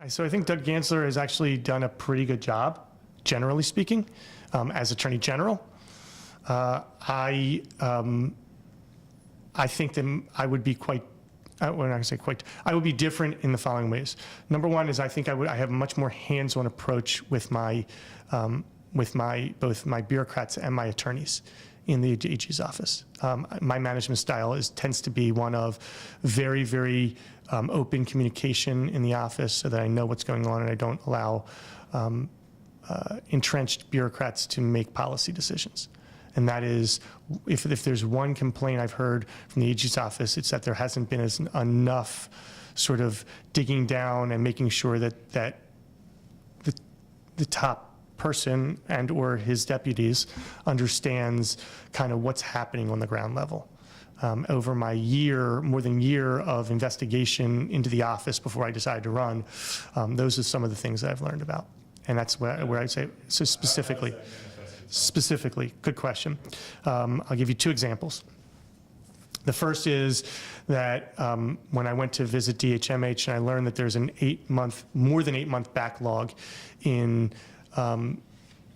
So I think Doug Gansler has actually done a pretty good job, generally speaking, as Attorney General. I think that I would be quite, when I say quite, I would be different in the following ways. Number one is I think I have a much more hands-on approach with both my bureaucrats and my attorneys in the AG's office. My management style tends to be one of very, very open communication in the office so that I know what's going on and I don't allow entrenched bureaucrats to make policy decisions. And that is, if there's one complaint I've heard from the AG's office, it's that there hasn't been enough sort of digging down and making sure that the top person and or his deputies understands kind of what's happening on the ground level. Over my more than year of investigation into the office before I decided to run, those are some of the things that I've learned about. And that's where I'd say, so specifically, good question. I'll give you two examples. The first is that when I went to visit DHMH and I learned that there's an more than 8 month backlog in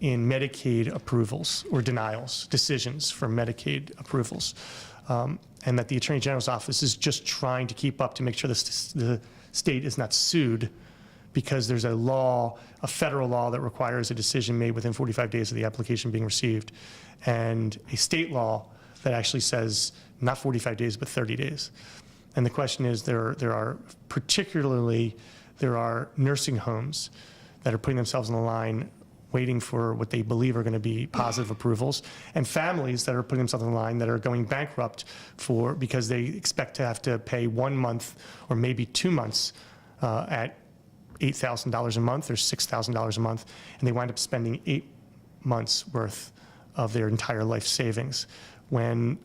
Medicaid approvals or denials, decisions for Medicaid approvals, and that the Attorney General's office is just trying to keep up to make sure the state is not sued because there's a federal law that requires a decision made within 45 days of the application being received, and a state law that actually says not 45 days, but 30 days. And the question is, there are nursing homes that are putting themselves on the line waiting for what they believe are going to be positive approvals, and families that are putting themselves on the line that are going bankrupt because they expect to have to pay 1 month or maybe 2 months at $8,000 a month or $6,000 a month, and they wind up spending 8 months worth of their entire life savings. When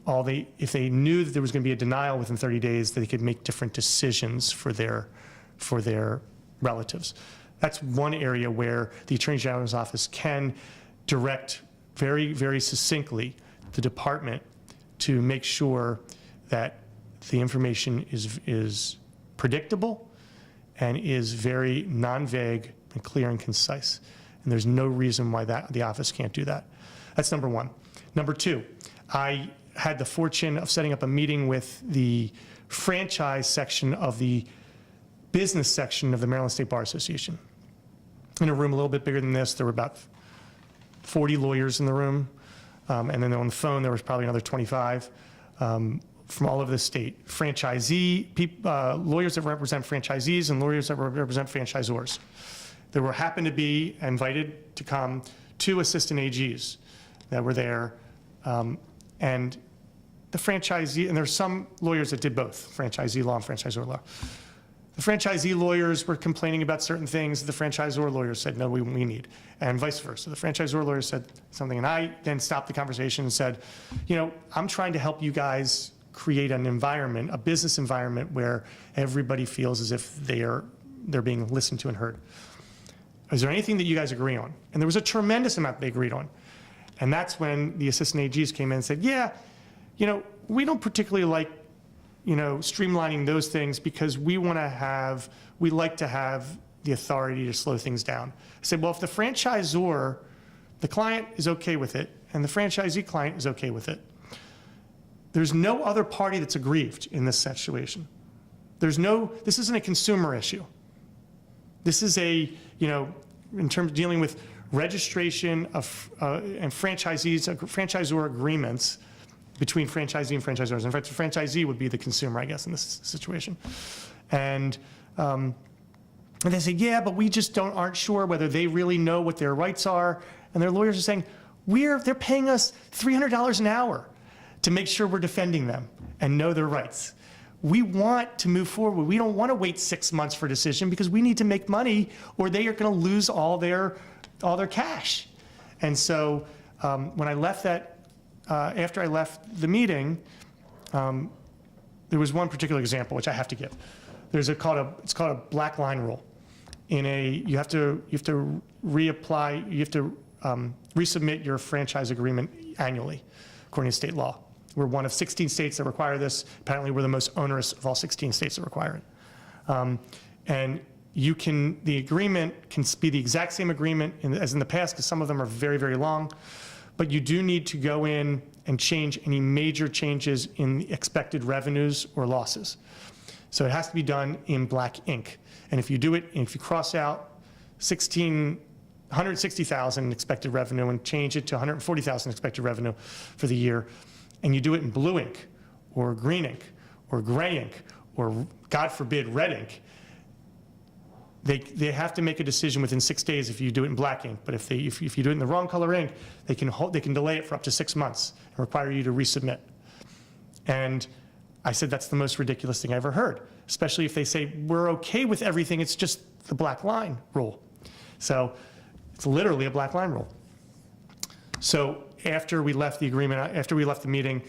if they knew that there was going to be a denial within 30 days, they could make different decisions for their relatives. That's one area where the Attorney General's office can direct very, very succinctly the department to make sure that the information is predictable and is very non-vague and clear and concise. And there's no reason why the office can't do that. That's number one. Number two, I had the fortune of setting up a meeting with the franchise section of the business section of the Maryland State Bar Association. In a room a little bit bigger than this, there were about 40 lawyers in the room. And then on the phone, there was probably another 25 from all over the state. Lawyers that represent franchisees and lawyers that represent franchisors. There happened to be invited to come 2 assistant AGs that were there. And the franchisee, and there's some lawyers that did both, franchisee law and franchisor law. The franchisee lawyers were complaining about certain things. The franchisor lawyers said, no, we need, and vice versa. The franchisor lawyers said something, and I then stopped the conversation and said, I'm trying to help you guys create an environment, a business environment where everybody feels as if they're being listened to and heard. Is there anything that you guys agree on? And there was a tremendous amount they agreed on. And that's when the assistant AGs came in and said, yeah, we don't particularly like streamlining those things because we like to have the authority to slow things down. I said, well, if the franchisor, the client is okay with it, and the franchisee client is okay with it, there's no other party that's aggrieved in this situation. This isn't a consumer issue. This is in terms of dealing with registration of, and franchisor agreements between franchisee and franchisors. In fact, the franchisee would be the consumer, I guess, in this situation. And they say, yeah, but we just aren't sure whether they really know what their rights are. And their lawyers are saying, they're paying us $300 an hour to make sure we're defending them and know their rights. We want to move forward. We don't want to wait 6 months for a decision because we need to make money or they are going to lose all their cash. And so when I left after I left the meeting, there was one particular example which I have to give. It's called a black line rule. You have to reapply. You have to resubmit your franchise agreement annually, according to state law. We're one of 16 states that require this. Apparently, we're the most onerous of all 16 states that require it. And the agreement can be the exact same agreement as in the past, because some of them are very, very long, but you do need to go in and change any major changes in the expected revenues or losses. So it has to be done in black ink. And if you do it, if you cross out 160,000 expected revenue and change it to 140,000 expected revenue for the year, and you do it in blue ink or green ink or gray ink or, God forbid, red ink, they have to make a decision within 6 days if you do it in black ink. But if you do it in the wrong color ink, they can delay it for up to 6 months and require you to resubmit. And I said, that's the most ridiculous thing I ever heard, especially if they say, we're okay with everything, it's just the black line rule. So it's literally a black line rule. So after we left the agreement, after we left the meeting,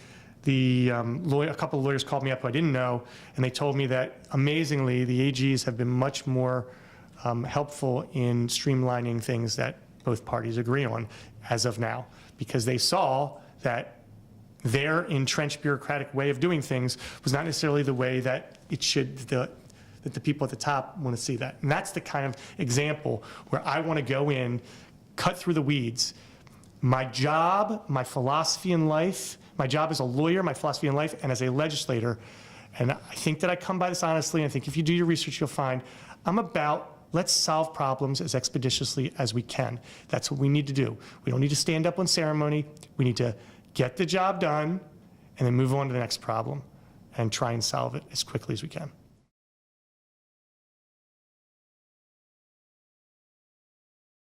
a couple of lawyers called me up who I didn't know, and they told me that, amazingly, the AGs have been much more helpful in streamlining things that both parties agree on as of now, because they saw that their entrenched bureaucratic way of doing things was not necessarily the way that it should, that the people at the top want to see that. And that's the kind of example where I want to go in, cut through the weeds. My job, my philosophy in life, my job as a lawyer, my philosophy in life, and as a legislator, and I think that I come by this honestly, and I think if you do your research, you'll find I'm about, let's solve problems as expeditiously as we can. That's what we need to do. We don't need to stand up on ceremony. We need to get the job done and then move on to the next problem and try and solve it as quickly as we can.